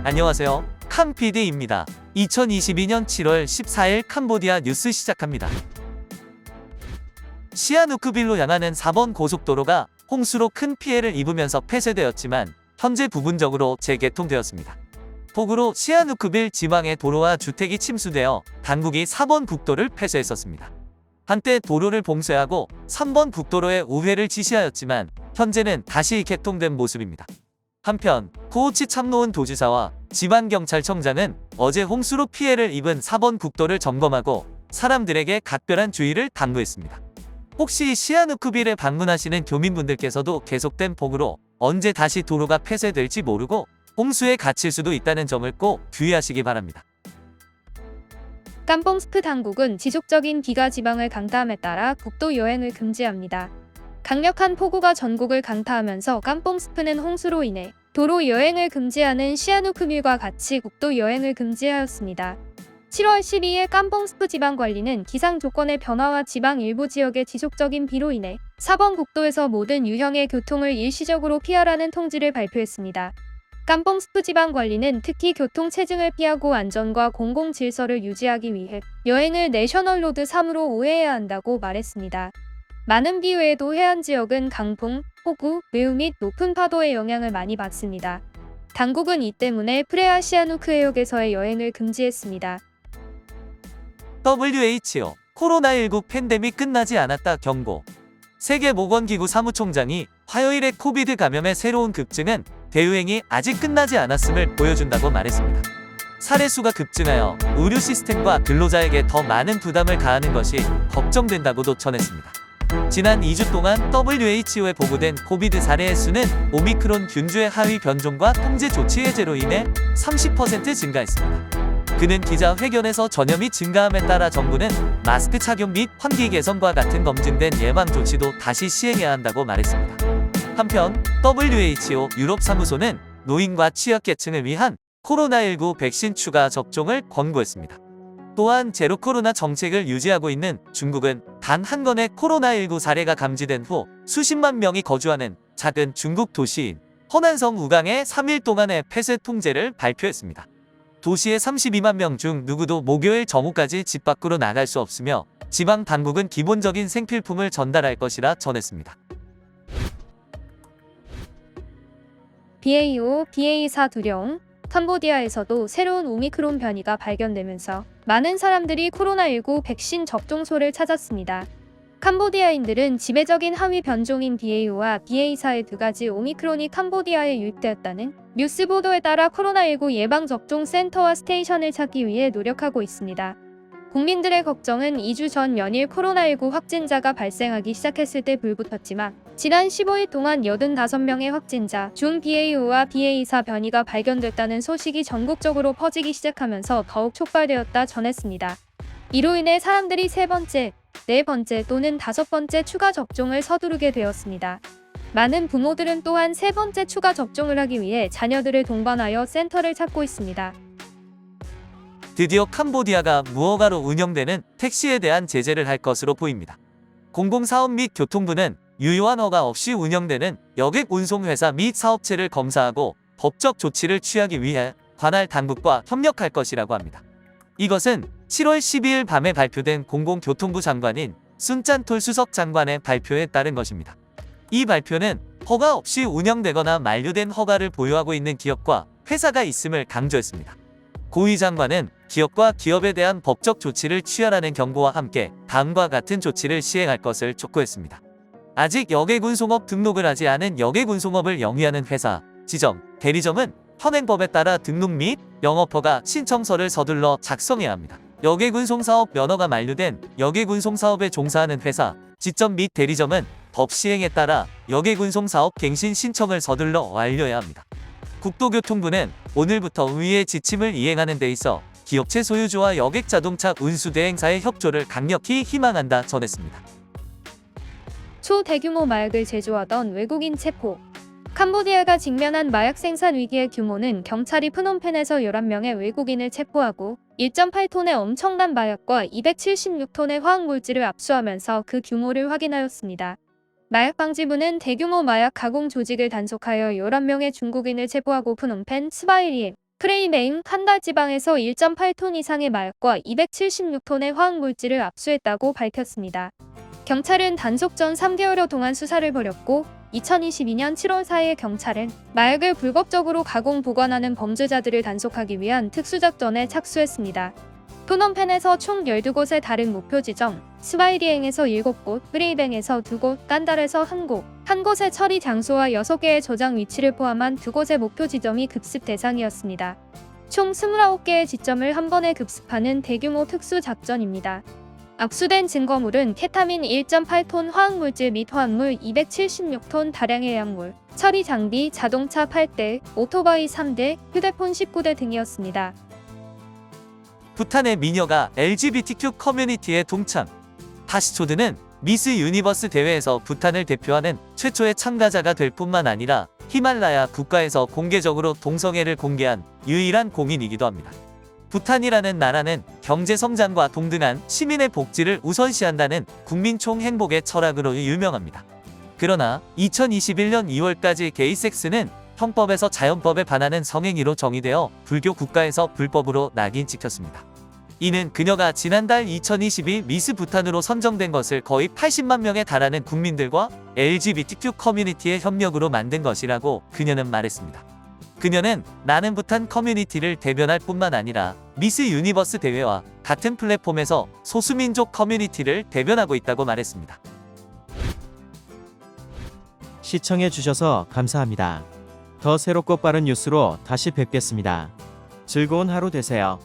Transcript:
안녕하세요. 캄PD입니다. 2022년 7월 14일 캄보디아 뉴스 시작합니다. 시아누크빌로 향하는 4번 고속도로가 홍수로 큰 피해를 입으면서 폐쇄되었지만 현재 부분적으로 재개통되었습니다. 폭우로 시아누크빌 지방의 도로와 주택이 침수되어 당국이 4번 국도를 폐쇄했었습니다. 한때 도로를 봉쇄하고 3번 국도로의 우회를 지시하였지만 현재는 다시 개통된 모습입니다. 한편 코오치 참노은 도지사와 지방경찰청장은 어제 홍수로 피해를 입은 4번 국도를 점검하고 사람들에게 각별한 주의를 당부했습니다. 혹시 시아누크빌에 방문하시는 교민분들께서도 계속된 폭우로 언제 다시 도로가 폐쇄될지 모르고 홍수에 갇힐 수도 있다는 점을 꼭 주의하시기 바랍니다. 깜뽕스프 당국은 지속적인 비가 지방을 강타함에 따라 국도 여행을 금지합니다. 강력한 폭우가 전국을 강타하면서 깜뽕스프는 홍수로 인해 도로 여행을 금지하는 시아누크빌과 같이 국도 여행을 금지하였습니다. 7월 12일 깜뽕스프 지방관리는 기상 조건의 변화와 지방 일부 지역의 지속적인 비로 인해 4번 국도에서 모든 유형의 교통을 일시적으로 피하라는 통지를 발표했습니다. 깜뽕스프 지방관리는 특히 교통 체증을 피하고 안전과 공공 질서를 유지하기 위해 여행을 내셔널로드 3으로 우회해야 한다고 말했습니다. 많은 비 외에도 해안 지역은 강풍, 폭우, 매우 및 높은 파도의 영향을 많이 받습니다. 당국은 이 때문에 프레아 시아누크 해역에서의 여행을 금지했습니다. WHO 코로나19 팬데믹 끝나지 않았다 경고. 세계보건기구 사무총장이 화요일에 코비드 감염의 새로운 급증은 대유행이 아직 끝나지 않았음을 보여준다고 말했습니다. 사례 수가 급증하여 의료 시스템과 근로자에게 더 많은 부담을 가하는 것이 걱정된다고도 전했습니다. 지난 2주 동안 WHO에 보고된 코비드 사례의 수는 오미크론 균주의 하위 변종과 통제 조치 해제로 인해 30% 증가했습니다. 그는 기자회견에서 전염이 증가함에 따라 정부는 마스크 착용 및 환기 개선과 같은 검증된 예방 조치도 다시 시행해야 한다고 말했습니다. 한편 WHO 유럽 사무소는 노인과 취약계층을 위한 코로나19 백신 추가 접종을 권고했습니다. 또한 제로 코로나 정책을 유지하고 있는 중국은 단 한 건의 코로나19 사례가 감지된 후 수십만 명이 거주하는 작은 중국 도시인 허난성 우강의 3일 동안의 폐쇄 통제를 발표했습니다. 도시의 32만 명 중 누구도 목요일 정오까지 집 밖으로 나갈 수 없으며 지방 당국은 기본적인 생필품을 전달할 것이라 전했습니다. BA5, BA4 두려움. 캄보디아에서도 새로운 오미크론 변이가 발견되면서 많은 사람들이 코로나19 백신 접종소를 찾았습니다. 캄보디아인들은 지배적인 하위 변종인 BA5와 BA4의 두 가지 오미크론이 캄보디아에 유입되었다는 뉴스 보도에 따라 코로나19 예방접종 센터와 스테이션을 찾기 위해 노력하고 있습니다. 국민들의 걱정은 2주 전 연일 코로나19 확진자가 발생하기 시작했을 때 불붙었지만 지난 15일 동안 85명의 확진자 중 BA5와 BA4 변이가 발견됐다는 소식이 전국적으로 퍼지기 시작하면서 더욱 촉발되었다 전했습니다. 이로 인해 사람들이 세 번째, 네 번째 또는 다섯 번째 추가 접종을 서두르게 되었습니다. 많은 부모들은 또한 세 번째 추가 접종을 하기 위해 자녀들을 동반하여 센터를 찾고 있습니다. 드디어 캄보디아가 무허가로 운영되는 택시에 대한 제재를 할 것으로 보입니다. 공공사업 및 교통부는 유효한 허가 없이 운영되는 여객 운송회사 및 사업체를 검사하고 법적 조치를 취하기 위해 관할 당국과 협력할 것이라고 합니다. 이것은 7월 12일 밤에 발표된 공공교통부 장관인 순짠톨 수석 장관의 발표에 따른 것입니다. 이 발표는 허가 없이 운영되거나 만료된 허가를 보유하고 있는 기업과 회사가 있음을 강조했습니다. 고위 장관은 기업과 기업에 대한 법적 조치를 취하라는 경고와 함께 다음과 같은 조치를 시행할 것을 촉구했습니다. 아직 여객운송업 등록을 하지 않은 여객운송업을 영위하는 회사, 지점, 대리점은 현행법에 따라 등록 및 영업허가 신청서를 서둘러 작성해야 합니다. 여객운송사업 면허가 만료된 여객운송사업에 종사하는 회사, 지점 및 대리점은 법 시행에 따라 여객운송사업 갱신 신청을 서둘러 완료해야 합니다. 국토교통부는 오늘부터 위의 지침을 이행하는 데 있어 기업체 소유주와 여객자동차 운수대행사의 협조를 강력히 희망한다 전했습니다. 초대규모 마약을 제조하던 외국인 체포. 캄보디아가 직면한 마약 생산 위기의 규모는 경찰이 프놈펜에서 11명의 외국인을 체포하고 1.8톤의 엄청난 마약과 276톤의 화학물질을 압수하면서 그 규모를 확인하였습니다. 마약방지부는 대규모 마약 가공 조직을 단속하여 11명의 중국인을 체포하고 프놈펜, 스바이리에 프레이메인 칸달 지방에서 1.8톤 이상의 마약과 276톤의 화학물질을 압수했다고 밝혔습니다. 경찰은 단속 전 3개월여 동안 수사를 벌였고 2022년 7월 4일 경찰은 마약을 불법적으로 가공 보관하는 범죄자들을 단속하기 위한 특수작전에 착수했습니다. 프놈펜에서 총 12곳의 다른 목표 지점, 스와이리행에서 7곳, 프레이뱅에서 2곳, 깐달에서 1곳, 한 곳의 처리 장소와 6개의 저장 위치를 포함한 2곳의 목표 지점이 급습 대상이었습니다. 총 29개의 지점을 한 번에 급습하는 대규모 특수작전입니다. 압수된 증거물은 케타민 1.8톤 화학물질 및 화합물 276톤 다량의 약물, 처리 장비, 자동차 8대, 오토바이 3대, 휴대폰 19대 등이었습니다. 부탄의 미녀가 LGBTQ 커뮤니티에 동참. 파시초드는 미스 유니버스 대회에서 부탄을 대표하는 최초의 참가자가 될 뿐만 아니라 히말라야 국가에서 공개적으로 동성애를 공개한 유일한 공인이기도 합니다. 부탄이라는 나라는 경제 성장과 동등한 시민의 복지를 우선시한다는 국민 총행복의 철학으로 유명합니다. 그러나 2021년 2월까지 게이섹스는 형법에서 자연법에 반하는 성행위로 정의되어 불교 국가에서 불법으로 낙인 찍혔습니다. 이는 그녀가 지난달 2022 미스 부탄으로 선정된 것을 거의 80만 명에 달하는 국민들과 LGBTQ 커뮤니티의 협력으로 만든 것이라고 그녀는 말했습니다. 그녀는 나는 부탄 커뮤니티를 대변할 뿐만 아니라 미스 유니버스 대회와 같은 플랫폼에서 소수민족 커뮤니티를 대변하고 있다고 말했습니다. 시청해주셔서 감사합니다. 더 새롭고 빠른 뉴스로 다시 뵙겠습니다. 즐거운 하루 되세요.